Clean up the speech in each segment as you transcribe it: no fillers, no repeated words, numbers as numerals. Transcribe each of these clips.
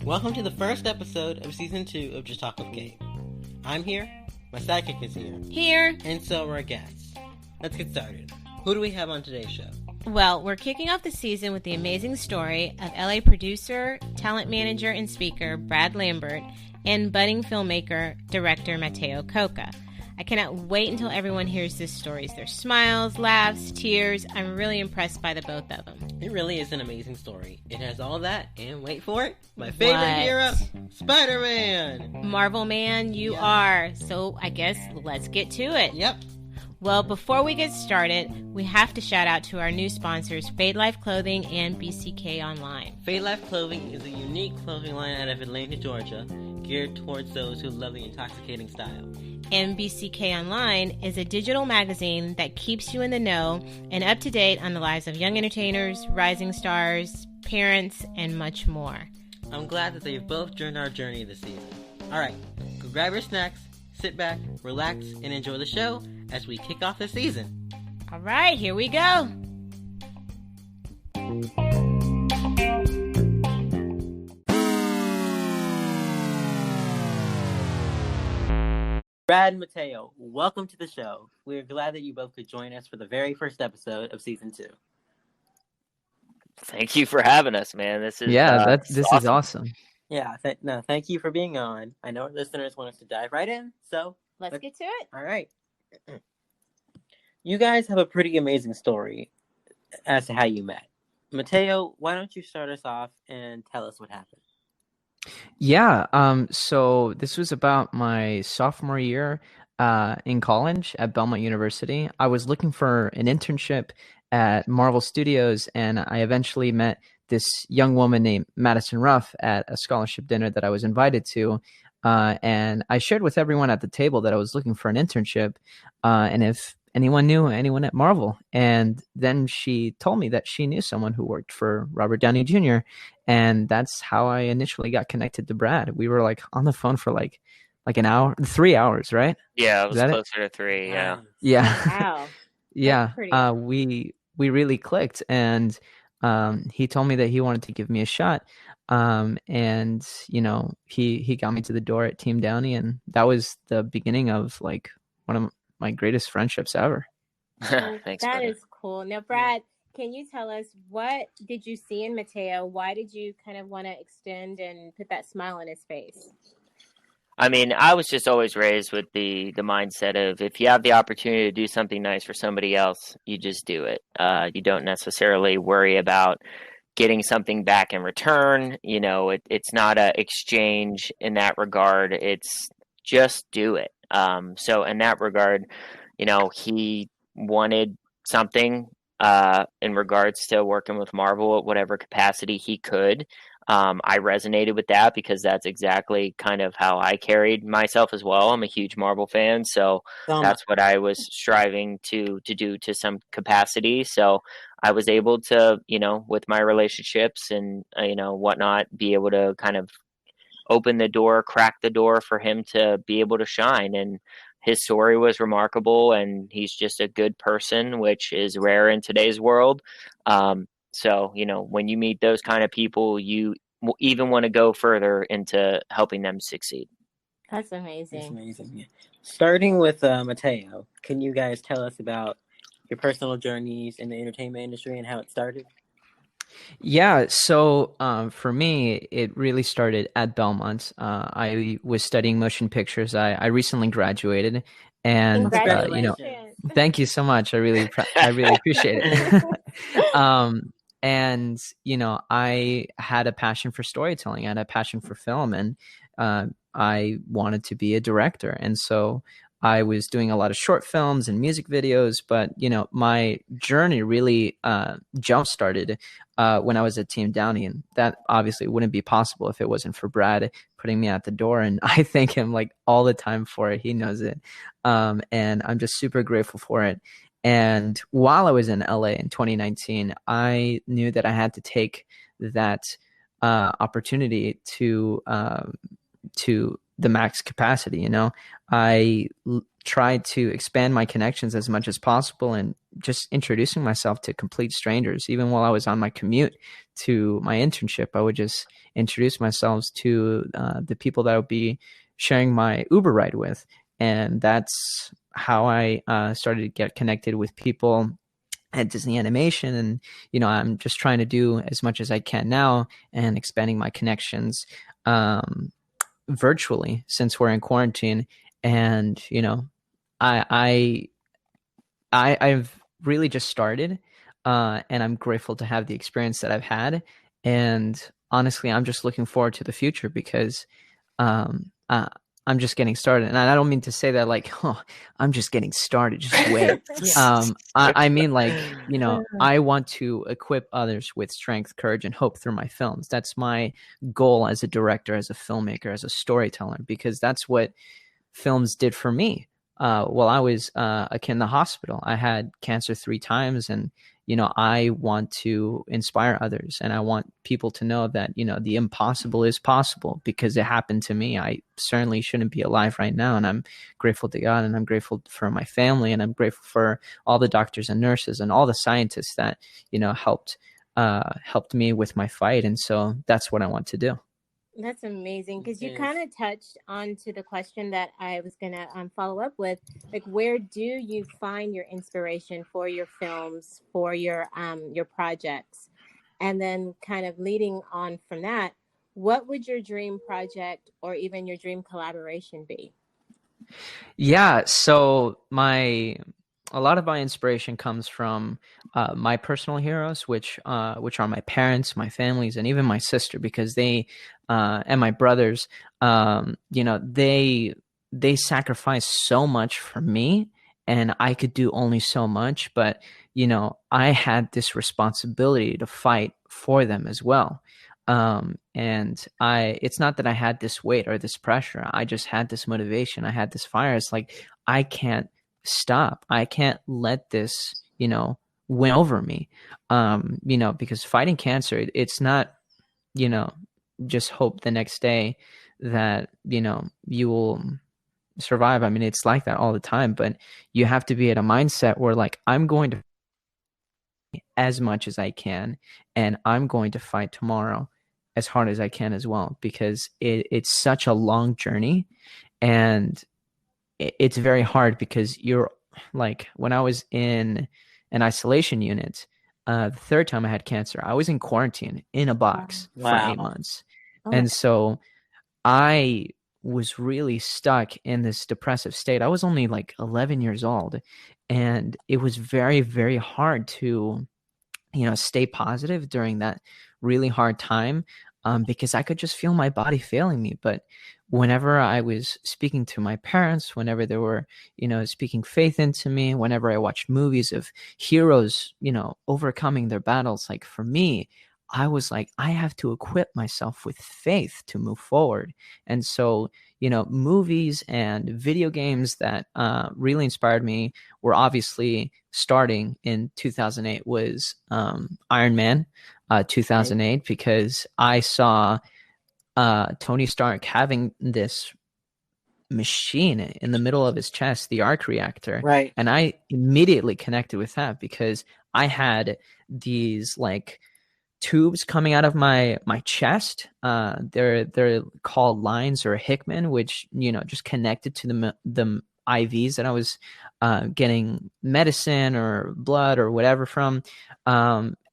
Welcome to the first episode of Season 2 of Just Talk with Gabe. I'm here, my sidekick is here. Here. And so are our guests. Let's get started. Who do we have on today's show? Well, we're kicking off the season with the amazing story of LA producer, talent manager, and speaker Brad Lambert and budding filmmaker, director Mateo Coka. I cannot wait until everyone hears this story. Their smiles, laughs, tears. I'm really impressed by the both of them. It really is an amazing story. It has all that, and wait for it, my favorite hero, Spider-Man! Marvel man, you are. So I guess let's get to it. Yep. Well, before we get started, we have to shout out to our new sponsors, Fade Life Clothing and BCK Online. Fade Life Clothing is a unique clothing line out of Atlanta, Georgia, geared towards those who love the intoxicating style. And BCK Online is a digital magazine that keeps you in the know and up to date on the lives of young entertainers, rising stars, parents, and much more. I'm glad that they've both joined our journey this season. Alright, go grab your snacks, sit back, relax, and enjoy the show as we kick off the season. Alright, here we go. Brad and Mateo, welcome to the show. We're glad that you both could join us for the very first episode of Season 2. Thank you for having us, man. This is is awesome. Yeah, thank you for being on. I know our listeners want us to dive right in, so let's get to it. All right. You guys have a pretty amazing story as to how you met. Mateo, why don't you start us off and tell us what happened? Yeah, so this was about my sophomore year in college at Belmont University. I was looking for an internship at Marvel Studios, and I eventually met this young woman named Madison Ruff at a scholarship dinner that I was invited to. And I shared with everyone at the table that I was looking for an internship, and if anyone knew anyone at Marvel. And then she told me that she knew someone who worked for Robert Downey Jr., and that's how I initially got connected to Brad. We were like on the phone for like an hour, 3 hours, right? Yeah, it was closer to 3. Yeah. Yeah. Wow. Yeah. We really clicked, and he told me that he wanted to give me a shot. And you know, he got me to the door at Team Downey, and that was the beginning of like one of my greatest friendships ever. Thanks, that buddy. is cool. Now, Brad, can you tell us, what did you see in Mateo? Why did you kind of want to extend and put that smile on his face? I mean, I was just always raised with the mindset of, if you have the opportunity to do something nice for somebody else, you just do it. You don't necessarily worry about getting something back in return. You know, it's not a exchange in that regard. It's just do it. So in that regard, you know, he wanted something in regards to working with Marvel at whatever capacity he could. I resonated with that because that's exactly kind of how I carried myself as well. I'm a huge Marvel fan, so that's what I was striving to do to some capacity. So I was able to, you know, with my relationships and, you know, whatnot, be able to kind of open the door, crack the door for him to be able to shine. And his story was remarkable, and he's just a good person, which is rare in today's world. So, you know, when you meet those kind of people, you even want to go further into helping them succeed. That's amazing. That's amazing. Yeah. Starting with Mateo, can you guys tell us about your personal journeys in the entertainment industry and how it started? Yeah, so for me, it really started at Belmont. I was studying motion pictures. I recently graduated, and you know, thank you so much. I really appreciate it. And you know, I had a passion for storytelling. I had a passion for film, and I wanted to be a director. And so I was doing a lot of short films and music videos, but you know, my journey really jump started when I was at Team Downey, and that obviously wouldn't be possible if it wasn't for Brad putting me at the door. And I thank him like all the time for it. He knows it, and I'm just super grateful for it. And while I was in LA in 2019, I knew that I had to take that opportunity to the max capacity. You know, I tried to expand my connections as much as possible and just introducing myself to complete strangers. Even while I was on my commute to my internship, I would just introduce myself to the people that I would be sharing my Uber ride with. And that's how I started to get connected with people at Disney Animation. And, I'm just trying to do as much as I can now and expanding my connections virtually since we're in quarantine. And, I've really just started, and I'm grateful to have the experience that I've had. And honestly, I'm just looking forward to the future because um, uh, I'm just getting started. And I don't mean to say that like, oh, I'm just getting started, just wait. I mean like, I want to equip others with strength, courage, and hope through my films. That's my goal as a director, as a filmmaker, as a storyteller, because that's what films did for me. While I was in the hospital, I had cancer 3 times, and I want to inspire others, and I want people to know that the impossible is possible because it happened to me. I certainly shouldn't be alive right now, and I'm grateful to God, and I'm grateful for my family, and I'm grateful for all the doctors and nurses and all the scientists that helped me with my fight, and so that's what I want to do. That's amazing, because you kind of touched onto the question that I was going to follow up with. Like, where do you find your inspiration for your films, for your projects? And then kind of leading on from that, what would your dream project or even your dream collaboration be? Yeah, so a lot of my inspiration comes from my personal heroes, which are my parents, my families, and even my sister, because they and my brothers, they sacrificed so much for me, and I could do only so much. But I had this responsibility to fight for them as well. And it's not that I had this weight or this pressure. I just had this motivation. I had this fire. It's like, I can't stop. I can't let this, win over me. Because fighting cancer, it's not, just hope the next day that, you will survive. I mean, it's like that all the time, but you have to be at a mindset where like, I'm going to as much as I can, and I'm going to fight tomorrow as hard as I can as well, because it's such a long journey, and it's very hard because you're like, when I was in an isolation unit, the 3rd time I had cancer, I was in quarantine in a box for 8 months. And so I was really stuck in this depressive state. I was only like 11 years old, and it was very, very hard to stay positive during that really hard time, because I could just feel my body failing me. But whenever I was speaking to my parents, whenever they were, speaking faith into me, whenever I watched movies of heroes, overcoming their battles, like for me, I was like, I have to equip myself with faith to move forward. And so, movies and video games that really inspired me were obviously, starting in 2008, was Iron Man 2008, because I saw Tony Stark having this machine in the middle of his chest, the arc reactor. Right. And I immediately connected with that because I had these like tubes coming out of my chest. They're called lines or Hickman, which just connected to the IVs that I was getting medicine or blood or whatever from.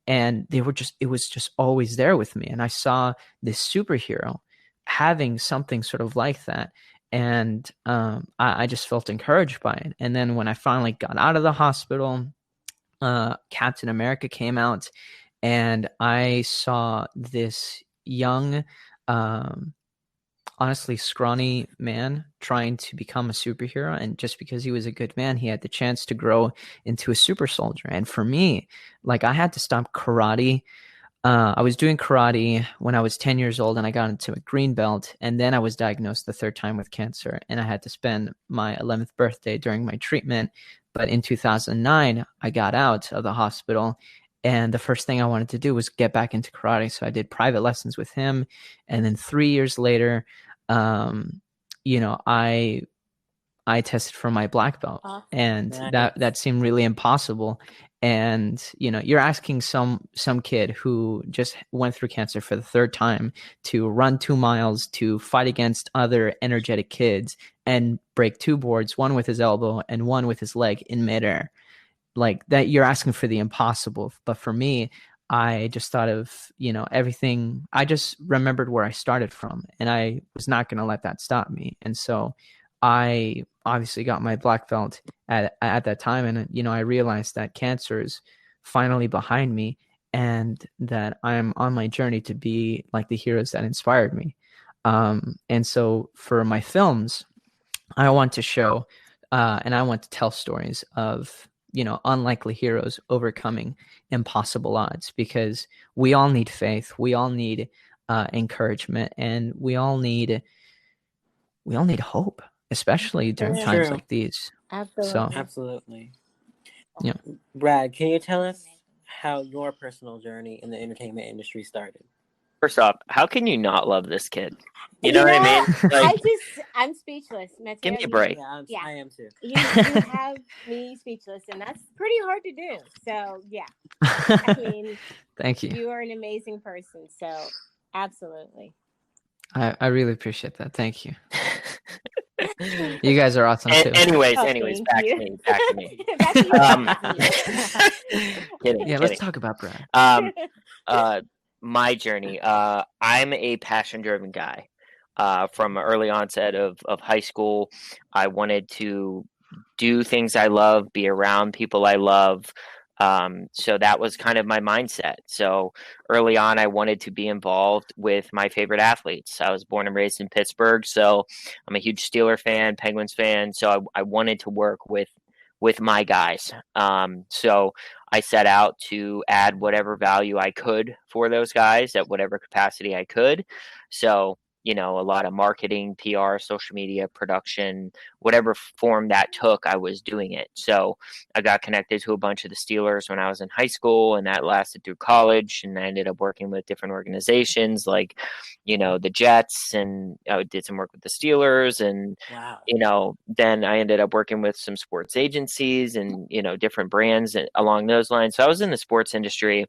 And it was just always there with me. And I saw this superhero having something sort of like that. And I just felt encouraged by it. And then when I finally got out of the hospital, Captain America came out, and I saw this young, honestly scrawny man trying to become a superhero. And just because he was a good man, he had the chance to grow into a super soldier. And for me, like, I had to stop karate. I was doing karate when I was 10 years old, and I got into a green belt. And then I was diagnosed the 3rd time with cancer, and I had to spend my 11th birthday during my treatment. But in 2009, I got out of the hospital, and the first thing I wanted to do was get back into karate. So I did private lessons with him. And then 3 years later, I I tested for my black belt, and that seemed really impossible. And you're asking some kid who just went through cancer for the third time to run 2 miles, to fight against other energetic kids and break 2 boards, one with his elbow and one with his leg in midair. Like that, you're asking for the impossible. But for me, I just thought of, everything. I just remembered where I started from, and I was not going to let that stop me. And so I obviously got my black belt at that time. And, I realized that cancer is finally behind me, and that I'm on my journey to be like the heroes that inspired me. And so for my films, I want to show and I want to tell stories of, unlikely heroes overcoming impossible odds, because we all need faith. We all need encouragement, and we all need hope, especially during times like these. Absolutely. Yeah. Brad, can you tell us how your personal journey in the entertainment industry started? First off, how can you not love this kid? You know what I mean? Like, I'm speechless. Mateo, give me a break. Yeah, I am too. You have me speechless, and that's pretty hard to do. So, yeah. I mean, thank you. You are an amazing person. So, absolutely. I really appreciate that. Thank you. You guys are awesome too. Anyways, back to me. Kidding. Let's talk about Brad. My journey. I'm a passion-driven guy. From early onset of high school, I wanted to do things I love, be around people I love. So that was kind of my mindset. So early on, I wanted to be involved with my favorite athletes. I was born and raised in Pittsburgh, so I'm a huge Steeler fan, Penguins fan. So I wanted to work with my guys. So I set out to add whatever value I could for those guys at whatever capacity I could. So, a lot of marketing, PR, social media, production, whatever form that took, I was doing it. So I got connected to a bunch of the Steelers when I was in high school, and that lasted through college. And I ended up working with different organizations like, the Jets, and I did some work with the Steelers. And, then I ended up working with some sports agencies and, different brands along those lines. So I was in the sports industry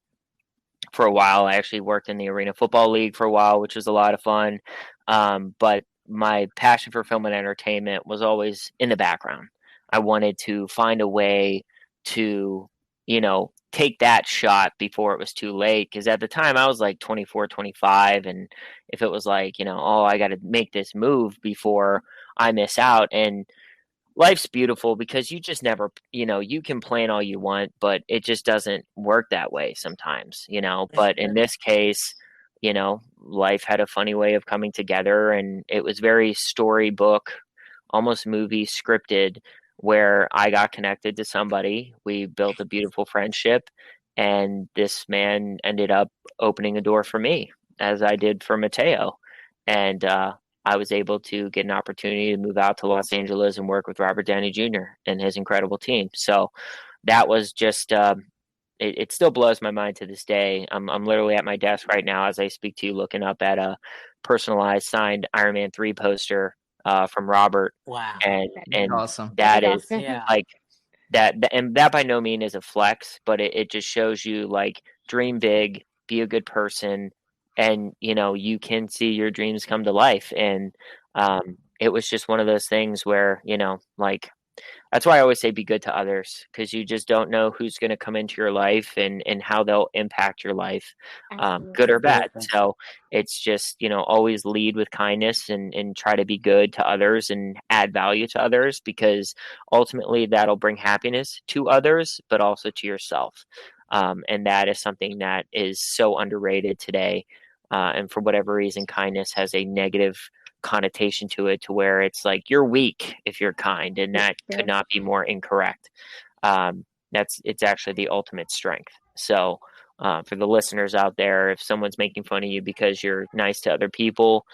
for a while. I actually worked in the Arena Football League for a while, which was a lot of fun. But my passion for film and entertainment was always in the background. I wanted to find a way to, take that shot before it was too late. Because at the time I was like 24, 25. And if it was like, I got to make this move before I miss out. And life's beautiful because you just never, you can plan all you want, but it just doesn't work that way sometimes, but in this case, life had a funny way of coming together, and it was very storybook, almost movie scripted, where I got connected to somebody. We built a beautiful friendship, and this man ended up opening a door for me, as I did for Mateo. And, I was able to get an opportunity to move out to Los Angeles and work with Robert Downey Jr. and his incredible team. So that was just, it still blows my mind to this day. I'm literally at my desk right now as I speak to you, looking up at a personalized signed Iron Man 3 poster from Robert. Wow. And awesome. That is like that. And that by no means is a flex, but it just shows you like dream big, be a good person, and you can see your dreams come to life. And it was just one of those things where like, that's why I always say be good to others, because you just don't know who's going to come into your life and how they'll impact your life, good or bad. So it's just always lead with kindness and try to be good to others and add value to others, because ultimately that'll bring happiness to others, but also to yourself. And that is something that is so underrated today. And for whatever reason, kindness has a negative connotation to it, to where it's like you're weak if you're kind, and that could not be more incorrect. It's actually the ultimate strength. So for the listeners out there, if someone's making fun of you because you're nice to other people,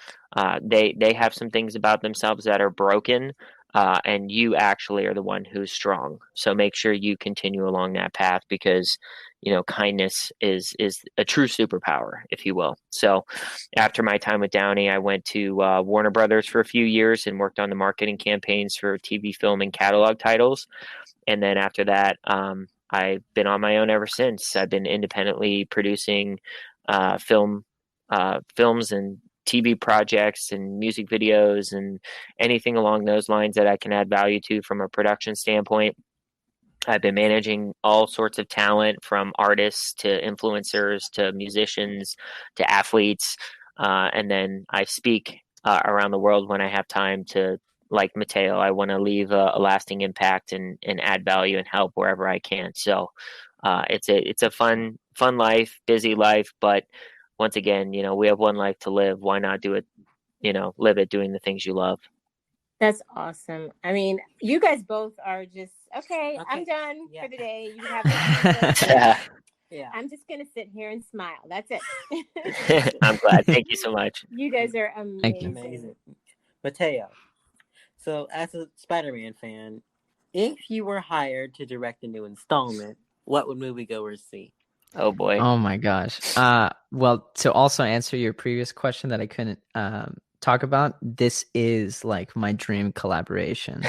they have some things about themselves that are broken. And you actually are the one who's strong. So make sure you continue along that path, because kindness is a true superpower, if you will. So after my time with Downey, I went to Warner Brothers for a few years and worked on the marketing campaigns for TV, film, and catalog titles. And then after that, I've been on my own ever since. I've been independently producing films and TV projects and music videos and anything along those lines that I can add value to from a production standpoint. I've been managing all sorts of talent, from artists to influencers to musicians to athletes. And then I speak around the world when I have time to, like Mateo. I want to leave a lasting impact and add value and help wherever I can. So it's a fun life, busy life. But once again, we have one life to live. Why not do it, live it doing the things you love? That's awesome. I mean, you guys both are just, okay. I'm done for the day. You have yeah. I'm just going to sit here and smile. That's it. I'm glad. Thank you so much. You guys are amazing. Mateo, so as a Spider-Man fan, if you were hired to direct a new installment, what would moviegoers see? Oh boy. Oh my gosh. Well, to also answer your previous question that I couldn't talk about, this is like my dream collaboration.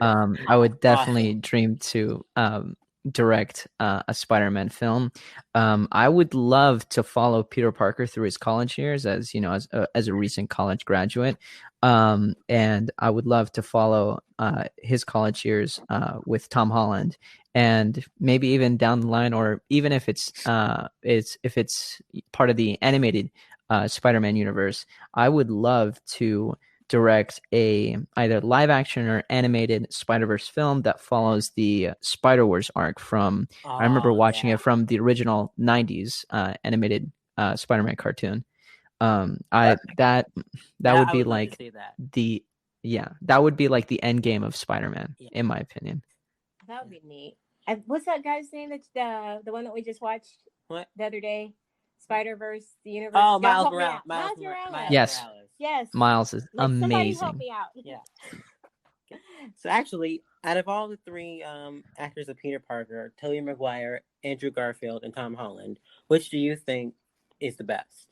I would definitely dream to direct a Spider-Man film. I would love to follow Peter Parker through his college years, as a recent college graduate, and I would love to follow his college years with Tom Holland, and maybe even down the line, or even if it's part of the animated Spider-Man universe, I would love to direct a either live action or animated Spider-Verse film that follows the Spider-Wars arc from I remember watching it from the original 90s animated Spider-Man cartoon. That would be like that would be like the end game of Spider-Man, in my opinion. That would be neat. What's that guy's name? That's the one that we just watched the other day? Spider-Verse, the universe. Oh, Miles Morales. Yes. Miles is amazing. Somebody help me out. Yeah. So actually, out of all the three actors of Peter Parker, Tobey Maguire, Andrew Garfield, and Tom Holland, which do you think is the best?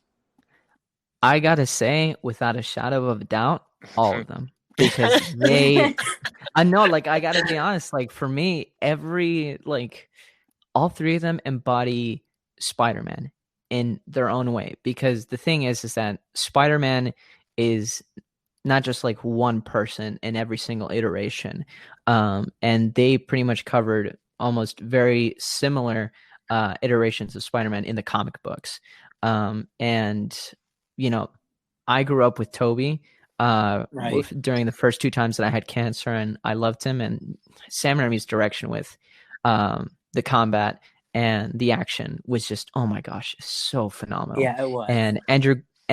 I gotta say, without a shadow of a doubt, all of them. Because I know, like, I gotta be honest, like, for me, all three of them embody Spider-Man in their own way. Because the thing is that Spider-Man is not just like one person in every single iteration. And they pretty much covered almost very similar iterations of Spider-Man in the comic books. And, I grew up with Tobey during the first two times that I had cancer, and I loved him. And Sam Raimi's direction with the combat and the action was just, oh my gosh, so phenomenal. Yeah, it was. And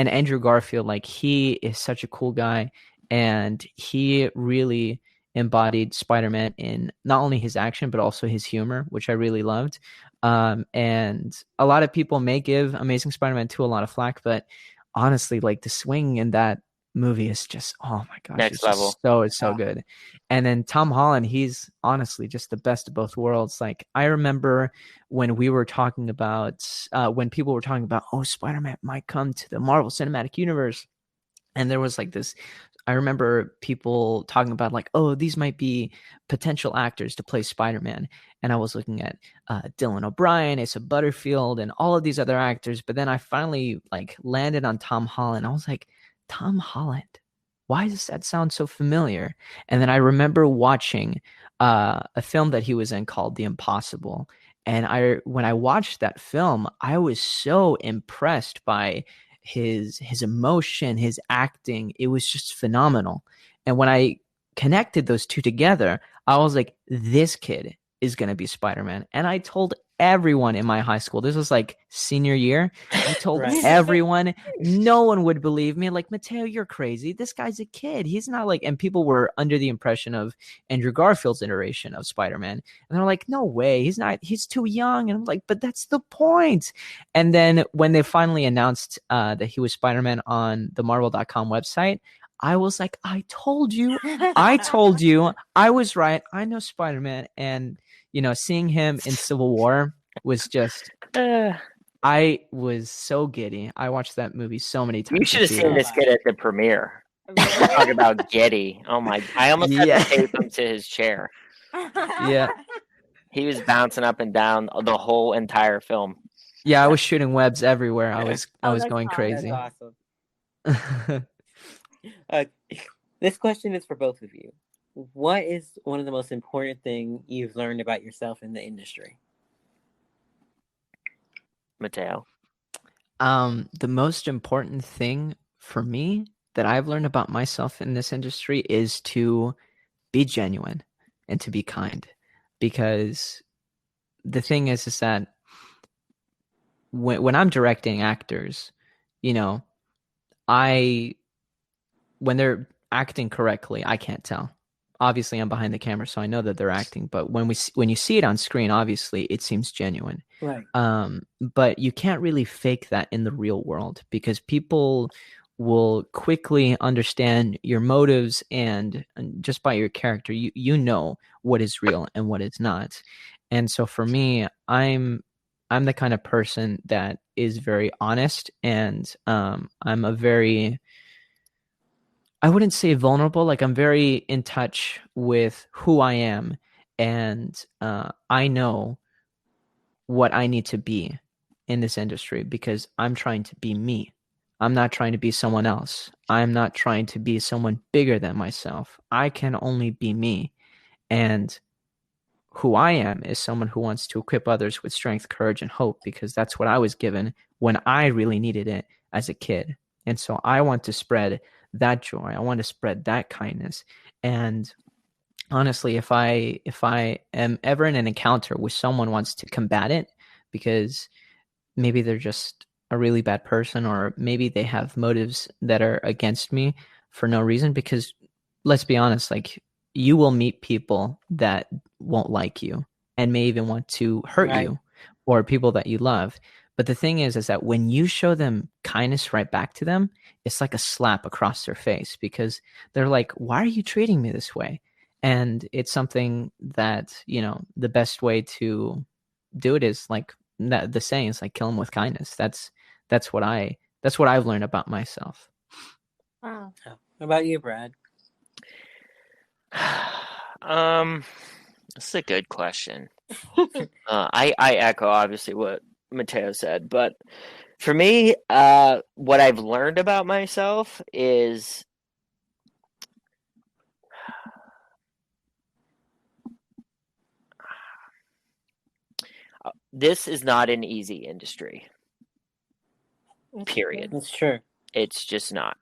Andrew Garfield, like, he is such a cool guy, and he really embodied Spider-Man in not only his action but also his humor, which I really loved. And a lot of people may give Amazing Spider-Man 2 a lot of flack, but honestly, like, the swing in that movie is just, oh my gosh, next level. So good. And then Tom Holland, he's honestly just the best of both worlds. Like, I remember when we were talking about when people were talking about, oh, Spider-Man might come to the Marvel Cinematic Universe, and there was like this, I remember people talking about like, oh, these might be potential actors to play Spider-Man. And I was looking at Dylan O'Brien, Asa Butterfield, and all of these other actors. But then I finally like landed on Tom Holland. I was like, Tom Holland, why does that sound so familiar? And then I remember watching a film that he was in called The Impossible. And when I watched that film, I was so impressed by his emotion, his acting. It was just phenomenal. And when I connected those two together, I was like, this kid is going to be Spider-Man. And I told everyone in my high school, this was like senior year, I told everyone, no one would believe me. Like, Mateo, you're crazy. This guy's a kid. He's not like, and people were under the impression of Andrew Garfield's iteration of Spider-Man. And they're like, no way, he's not, he's too young. And I'm like, but that's the point. And then when they finally announced that he was Spider-Man on the Marvel.com website, I was like, I told you, I was right. I know Spider-Man. And, seeing him in Civil War, was just I was so giddy. I watched that movie so many times. You should have seen this kid at the premiere. Talk about giddy. Oh my! I almost had to tape him to his chair. Yeah. He was bouncing up and down the whole entire film. Yeah, I was shooting webs everywhere. I was going crazy. That's awesome. This question is for both of you. What is one of the most important things you've learned about yourself in the industry? Mateo. The most important thing for me that I've learned about myself in this industry is to be genuine and to be kind. Because the thing is that when I'm directing actors, you know, when they're acting correctly, I can't tell. Obviously, I'm behind the camera, so I know that they're acting. But when you see it on screen, obviously, it seems genuine. Right. But you can't really fake that in the real world because people will quickly understand your motives and just by your character, you know what is real and what is not. And so for me, I'm the kind of person that is very honest, and I'm a very, I wouldn't say vulnerable. Like I'm very in touch with who I am, and I know what I need to be in this industry because I'm trying to be me. I'm not trying to be someone else. I'm not trying to be someone bigger than myself. I can only be me. And who I am is someone who wants to equip others with strength, courage, and hope because that's what I was given when I really needed it as a kid. And so I want to spread that joy. I want to spread that kindness. And honestly, if I am ever in an encounter where someone wants to combat it because maybe they're just a really bad person or maybe they have motives that are against me for no reason, because let's be honest, like you will meet people that won't like you and may even want to hurt you or people that you love. But the thing is that when you show them kindness right back to them, it's like a slap across their face because they're like, why are you treating me this way? And it's something that, you know, the best way to do it is like the saying is like kill them with kindness. That's what I've learned about myself. Wow. How about you, Brad? That's a good question. I echo obviously what Mateo said, but for me, what I've learned about myself is this is not an easy industry. Period. That's true. It's just not.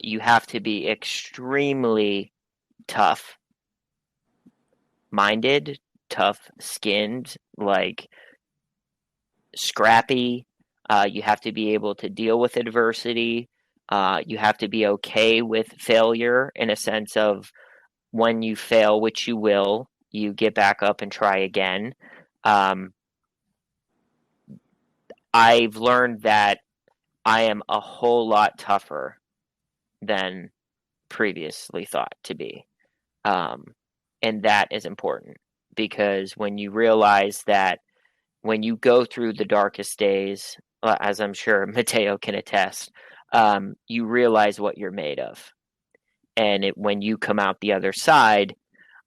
You have to be extremely tough-minded, tough-skinned, like scrappy. You have to be able to deal with adversity. You have to be okay with failure in a sense of when you fail, which you will, you get back up and try again. I've learned that I am a whole lot tougher than previously thought to be. And that is important because when you realize that when you go through the darkest days, as I'm sure Mateo can attest, you realize what you're made of. And when you come out the other side,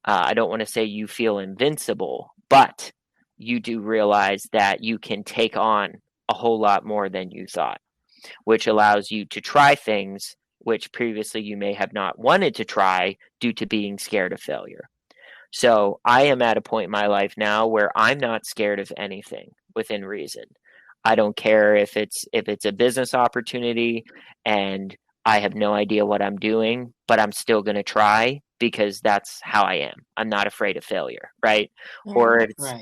I don't want to say you feel invincible, but you do realize that you can take on a whole lot more than you thought, which allows you to try things which previously you may have not wanted to try due to being scared of failure. So I am at a point in my life now where I'm not scared of anything within reason. I don't care if it's a business opportunity and I have no idea what I'm doing, but I'm still going to try because that's how I am. I'm not afraid of failure, right? Or if it's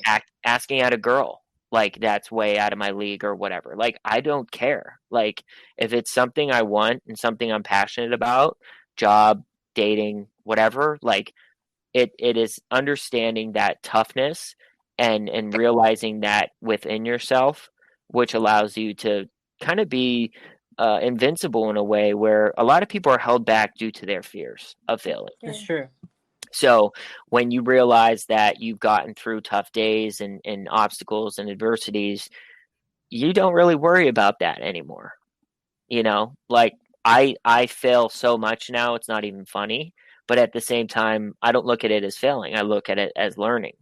asking out a girl, like that's way out of my league or whatever. Like I don't care. Like if it's something I want and something I'm passionate about, job, dating, whatever, like it is understanding that toughness and realizing that within yourself, which allows you to kind of be invincible in a way where a lot of people are held back due to their fears of failing. That's true. So when you realize that you've gotten through tough days and obstacles and adversities, you don't really worry about that anymore. Like I fail so much now, it's not even funny. But at the same time, I don't look at it as failing. I look at it as learning.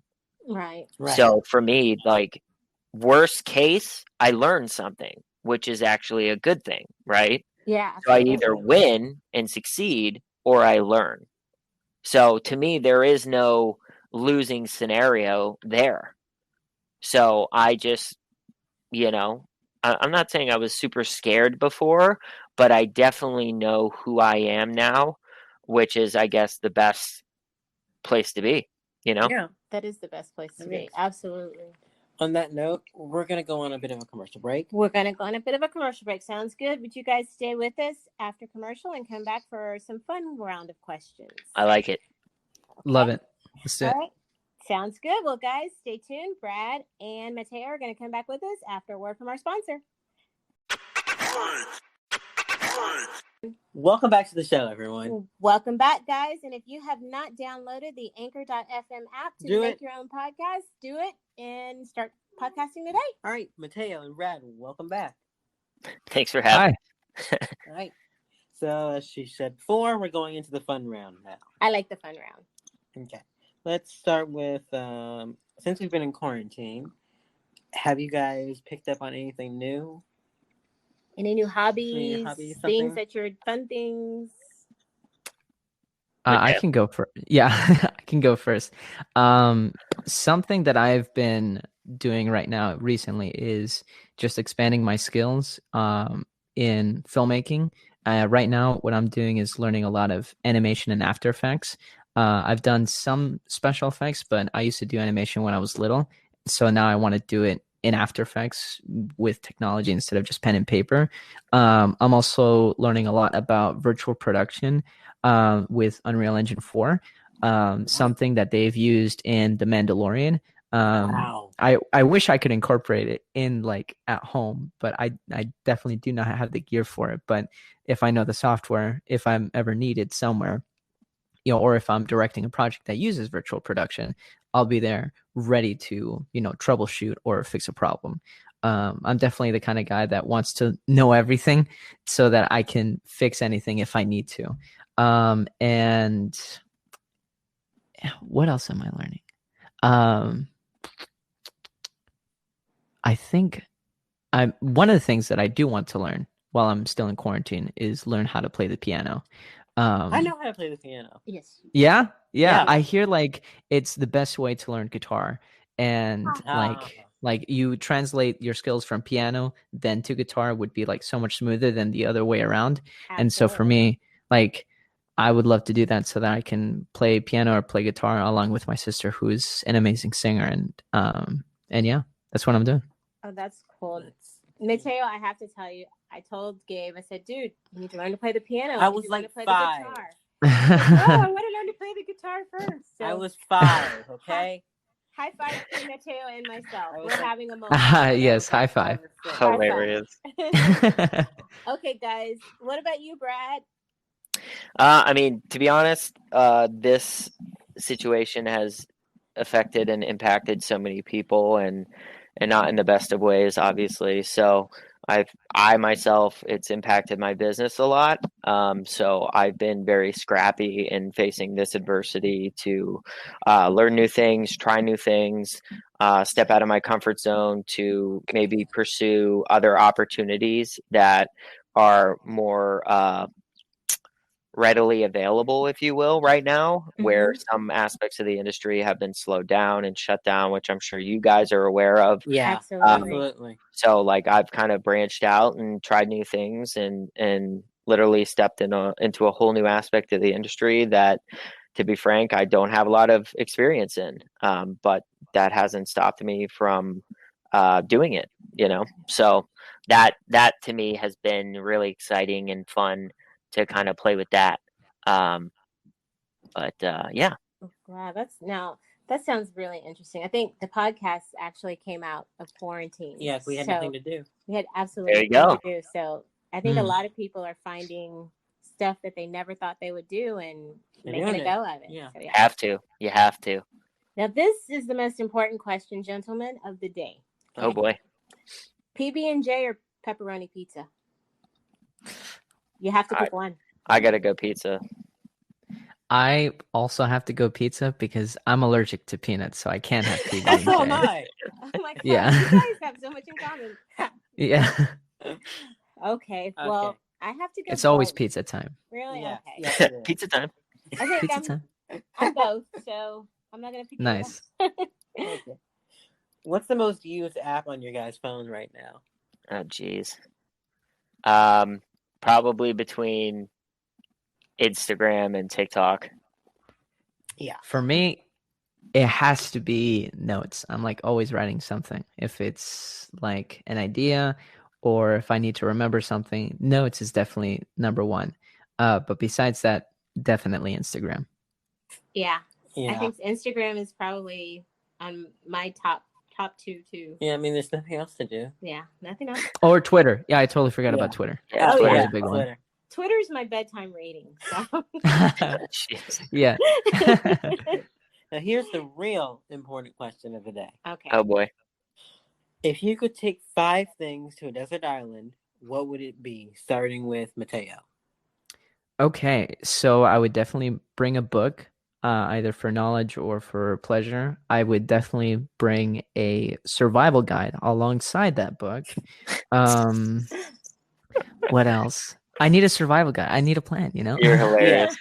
Right. So for me, like, worst case, I learn something, which is actually a good thing, right? Yeah. So I either win and succeed or I learn. So to me, there is no losing scenario there. So I just, I'm not saying I was super scared before, but I definitely know who I am now, which is, I guess, the best place to be, Yeah. That is the best place to be. Absolutely. On that note, we're going to go on a bit of a commercial break. Sounds good. Would you guys stay with us after commercial and come back for some fun round of questions? I like it. Okay. Love it. Let's do it. All right. Sounds good. Well, guys, stay tuned. Brad and Mateo are going to come back with us after a word from our sponsor. Welcome back to the show, everyone. Welcome back, guys. And if you have not downloaded the Anchor.fm app to make your own podcast, do it and start podcasting today. All right, Mateo and Brad, welcome back. Thanks for having me. All right. So, as she said before, we're going into the fun round now. I like the fun round. Okay. Let's start with, since we've been in quarantine, have you guys picked up on anything new? Any new hobbies? Things that you're fun things? I can go first. Yeah, I can go first. Something that I've been doing right now recently is just expanding my skills in filmmaking. Right now, what I'm doing is learning a lot of animation and After Effects. I've done some special effects, but I used to do animation when I was little. So now I want to do it in After Effects with technology instead of just pen and paper. I'm also learning a lot about virtual production with Unreal Engine 4, something that they've used in The Mandalorian. Wow. I wish I could incorporate it in like at home, but I definitely do not have the gear for it. But if I know the software, if I'm ever needed somewhere, or if I'm directing a project that uses virtual production, I'll be there ready to, troubleshoot or fix a problem. I'm definitely the kind of guy that wants to know everything so that I can fix anything if I need to. And what else am I learning? I think one of the things that I do want to learn while I'm still in quarantine is learn how to play the piano. I know how to play the piano. Yes. Yeah. I hear like it's the best way to learn guitar, and like you translate your skills from piano then to guitar would be like so much smoother than the other way around. Absolutely. And so for me, like I would love to do that so that I can play piano or play guitar along with my sister, who is an amazing singer, and yeah, that's what I'm doing. Oh, that's cool. Mateo, I have to tell you, I told Gabe, I said, dude, you need to learn to play the piano. I was like 5. I want to learn to play the guitar first. So. I was 5, okay? High five to Mateo and myself. We're having a moment. Yes, high five. Hilarious. Okay, guys. What about you, Brad? I mean, to be honest, this situation has affected and impacted so many people, and not in the best of ways, obviously. So I myself, it's impacted my business a lot. So I've been very scrappy in facing this adversity to learn new things, try new things, step out of my comfort zone to maybe pursue other opportunities that are more readily available, if you will, right now, where some aspects of the industry have been slowed down and shut down, which I'm sure you guys are aware of. Yeah, absolutely. So like I've kind of branched out and tried new things and literally stepped into a whole new aspect of the industry that, to be frank, I don't have a lot of experience in. But that hasn't stopped me from doing it, So that to me has been really exciting and fun to kind of play with that. But yeah. Wow, that sounds really interesting. I think the podcast actually came out of quarantine. Yeah, we had nothing to do. We had absolutely nothing to do. So I think a lot of people are finding stuff that they never thought they would do and making a go of it. Yeah. So, yeah. You have to. Now, this is the most important question, gentlemen, of the day. Okay? Oh, boy. PB&J or pepperoni pizza? You have to pick one. I got to go pizza. I also have to go pizza because I'm allergic to peanuts, so I can't have PB&J. So am I. Oh my God, yeah. You guys have so much in common. Yeah. Okay, well, I have to go. It's always pizza time. Really? Yeah. Okay. Yeah, pizza time. I think I'm both, so I'm not going to pick Nice. Okay. What's the most used app on your guys' phone right now? Oh, geez. Probably between Instagram and TikTok. Yeah. For me, it has to be notes. I'm like always writing something. If it's like an idea or if I need to remember something, notes is definitely number one. But besides that, definitely Instagram. Yeah. I think Instagram is probably on my top two too. Yeah, I mean, there's nothing else to do. Yeah, nothing else. Or Twitter. Yeah, I totally forgot about Twitter. Yeah, Twitter's a big one. Twitter's my bedtime reading. So. Yeah. Now, here's the real important question of the day. Okay. Oh, boy. If you could take 5 things to a desert island, what would it be, starting with Mateo? Okay, so I would definitely bring a book, either for knowledge or for pleasure. I would definitely bring a survival guide alongside that book. What else? I need a survival guide. I need a plan, you know? You're hilarious.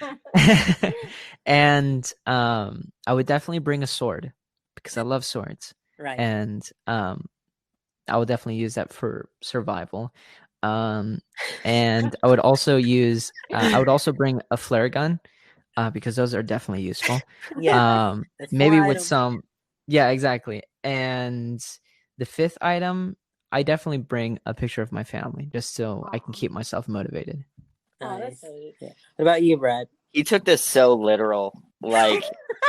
And I would definitely bring a sword because I love swords. Right. And I would definitely use that for survival. And I would also bring a flare gun because those are definitely useful. Yeah. Maybe with some. Yeah, exactly. And the 5th item, I definitely bring a picture of my family just so I can keep myself motivated. Nice. Oh, that's sweet. Yeah. What about you, Brad? He took this so literal. Like,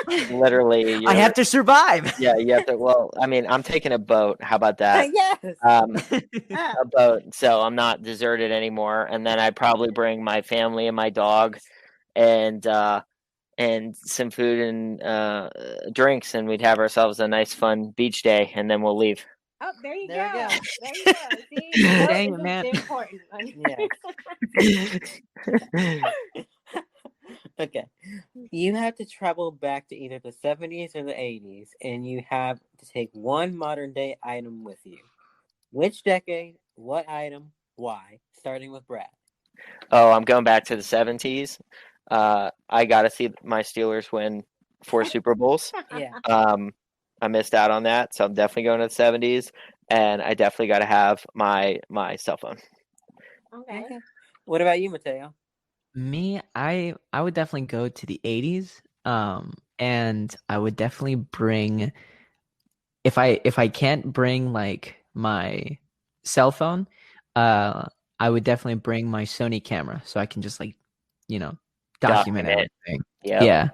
literally. I have to survive. Yeah, you have to. Well, I mean, I'm taking a boat. How about that? Yes. A boat. So I'm not deserted anymore. And then I'd probably bring my family and my dog and some food and drinks. And we'd have ourselves a nice, fun beach day. And then we'll leave. Oh, there you go. There you go. See, dang it, man. Important. Okay. You have to travel back to either the 70s or the 80s, and you have to take one modern day item with you. Which decade, what item, why? Starting with Brad. Oh, I'm going back to the 70s. I got to see my Steelers win 4 Super Bowls. Yeah. I missed out on that, so I'm definitely going to the 70s, and I definitely got to have my cell phone. Okay. What about you, Mateo? Me, I would definitely go to the 80s, and I would definitely bring, if I can't bring like my cell phone, I would definitely bring my Sony camera so I can just like, document everything. Yep.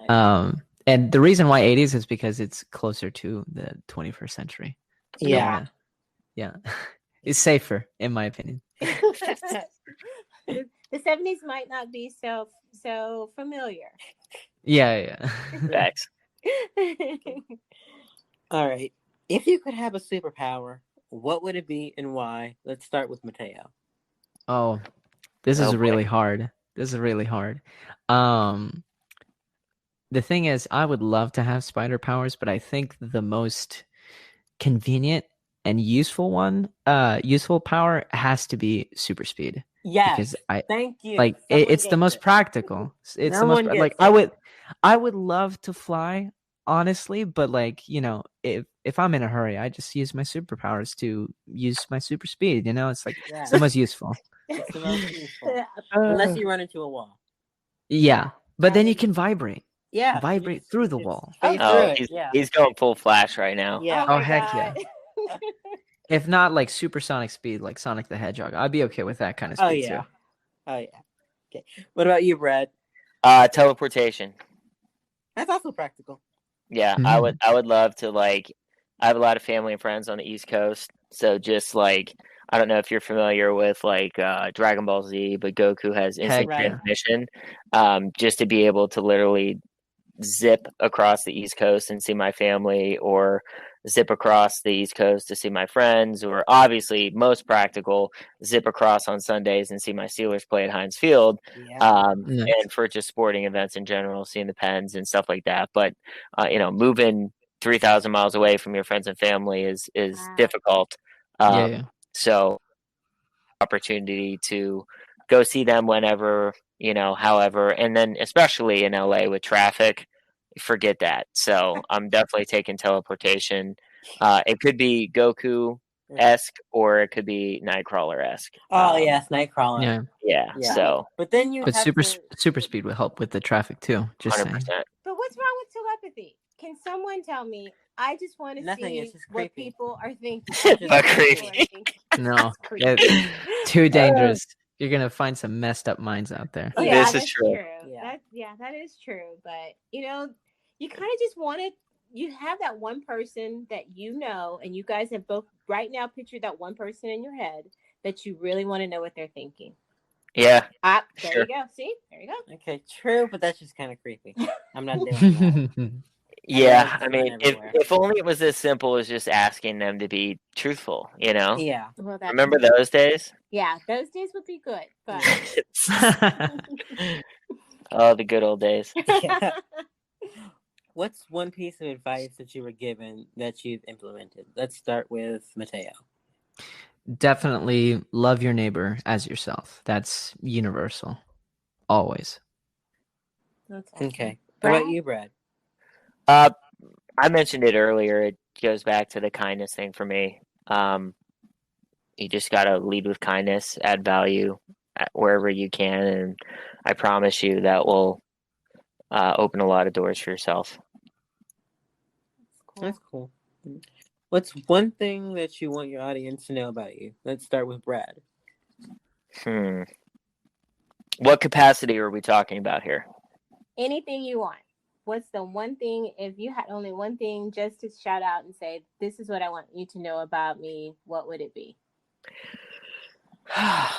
Yeah. And the reason why 80s is because it's closer to the 21st century. So, yeah. It's safer, in my opinion. The 70s might not be so familiar. Yeah. Thanks. All right. If you could have a superpower, what would it be and why? Let's start with Mateo. Oh, this is really hard. The thing is, I would love to have spider powers, but I think the most convenient and useful power has to be super speed. Yes. Because thank you. Like it's the most practical. It's the most like I would love to fly, honestly, but like, if I'm in a hurry, I just use my superpowers to use my super speed, it's like it's the most useful. It's the most useful. Unless you run into a wall. Yeah. But then you can vibrate. Yeah. Vibrate through the wall. He's going full Flash right now. Yeah. Oh heck yeah. If not like supersonic speed, like Sonic the Hedgehog, I'd be okay with that kind of speed too. Oh yeah. Okay. What about you, Brad? Teleportation. That's also practical. Yeah, mm-hmm. I would love to, like, I have a lot of family and friends on the East Coast, so just like I don't know if you're familiar with like Dragon Ball Z, but Goku has instant Heck yeah. transmission. Just to be able to literally zip across the East Coast and see my family, or zip across the East Coast to see my friends, or obviously most practical, zip across on Sundays and see my Steelers play at Heinz Field. Nice. And for just sporting events in general, seeing the Pens and stuff like that. But moving 3,000 miles away from your friends and family is Wow. difficult. Yeah. So opportunity to go see them whenever, however, and then especially in LA with traffic, forget that. So I'm definitely taking teleportation. It could be Goku esque, or it could be Nightcrawler esque. Oh yes, Nightcrawler. Yeah. Yeah. So, but then you But have super speed would help with the traffic too. Just 100%. saying. But what's wrong with telepathy? Can someone tell me? I just want to Nothing, see it's just what creepy. people are thinking. But creepy. No, Creepy. too dangerous. You're gonna find some messed up minds out there. Yeah, This is that's true. Yeah. That is true. But you kind of just want to. You have that one person that and you guys have both right now pictured that one person in your head that you really want to know what they're thinking. Yeah. There Sure. you go. See, there you go. Okay, true, but that's just kind of creepy. I'm not doing that. Yeah, I mean, if only it was as simple as just asking them to be truthful, Yeah. Well, Remember those days? Yeah, those days would be good. But oh, the good old days. Yeah. What's one piece of advice that you were given that you've implemented? Let's start with Mateo. Definitely love your neighbor as yourself. That's universal. Always. That's awesome. Okay. How about you, Brad? I mentioned it earlier. It goes back to the kindness thing for me. You just got to lead with kindness, add value wherever you can, and I promise you that will open a lot of doors for yourself. That's cool. What's one thing that you want your audience to know about you? Let's start with Brad. What capacity are we talking about here? Anything you want. What's the one thing, if you had only one thing just to shout out and say, this is what I want you to know about me, what would it be? I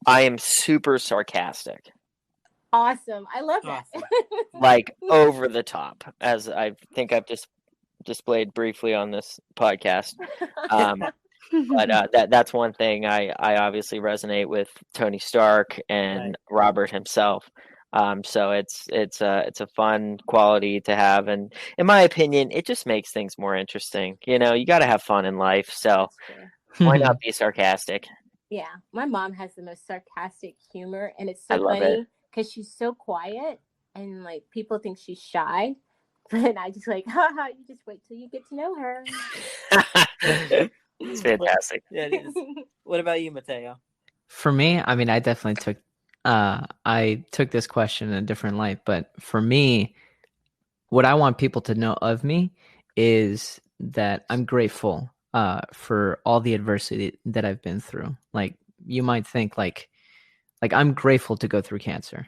am super sarcastic. Awesome. I love that. Like over the top, as I think I've just displayed briefly on this podcast. But that's one thing I obviously resonate with Tony Stark and Robert himself. So it's a fun quality to have, and in my opinion, it just makes things more interesting. You got to have fun in life, so why not be sarcastic? Yeah, my mom has the most sarcastic humor, and it's so funny because she's so quiet, and like people think she's shy, but I just like, haha, you just wait till you get to know her. It's fantastic. Yeah, it is. What about you, Mateo? For me, I mean, I definitely took this question in a different light, but for me, what I want people to know of me is that I'm grateful for all the adversity that I've been through. Like, you might think like I'm grateful to go through cancer.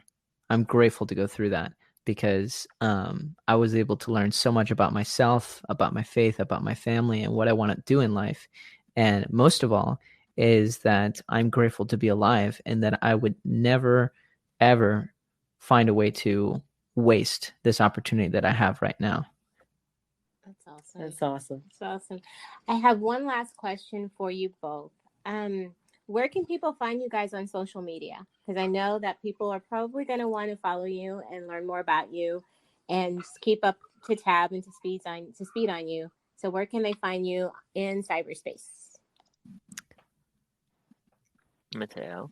I'm grateful to go through that because I was able to learn so much about myself, about my faith, about my family, and what I want to do in life. And most of all is that I'm grateful to be alive, and that I would never, ever find a way to waste this opportunity that I have right now. That's awesome. That's awesome. That's awesome. I have one last question for you both. Where can people find you guys on social media? Because I know that people are probably going to want to follow you and learn more about you and keep up to tab and to speed on you. So where can they find you in cyberspace? Mateo.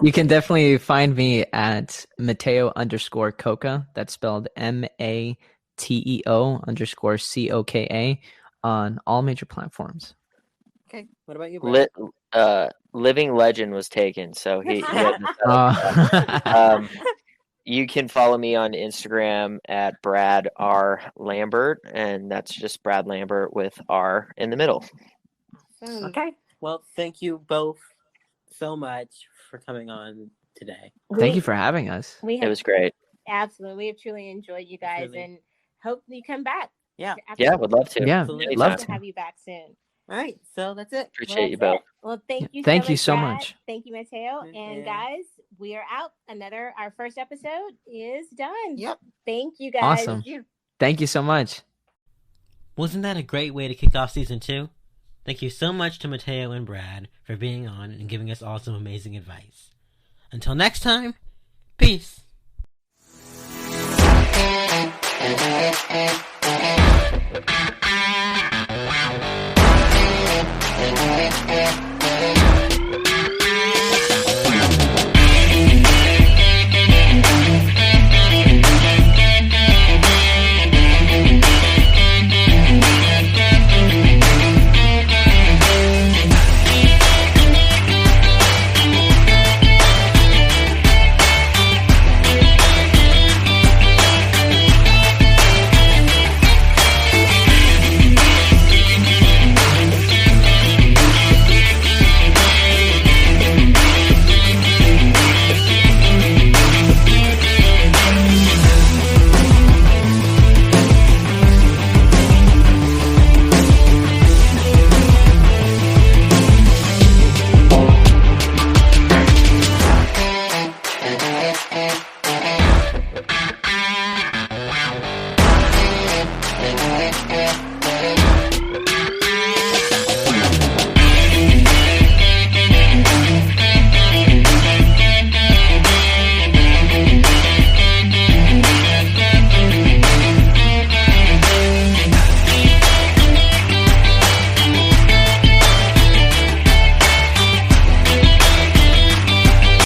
You can definitely find me at Mateo_Coka. That's spelled MATEO_COKA on all major platforms. Okay. What about you, Brad? Living Legend was taken, so he you can follow me on Instagram at Brad R. Lambert, and that's just Brad Lambert with R in the middle. Awesome. Okay. Well, thank you both so much for coming on today. Thank you for having us. It was great. Absolutely. We have truly enjoyed you guys and hope you come back. Yeah. Yeah, would love to. Yeah, love to have you back soon. All right, so that's it. Appreciate you both. Well, thank you. Thank you so Brad. much. Thank you, Mateo. And guys, we are out. Our first episode is done. Yep. Thank you, guys. Awesome. Thank you so much. Wasn't that a great way to kick off season 2? Thank you so much to Mateo and Brad for being on and giving us all some amazing advice. Until next time, peace.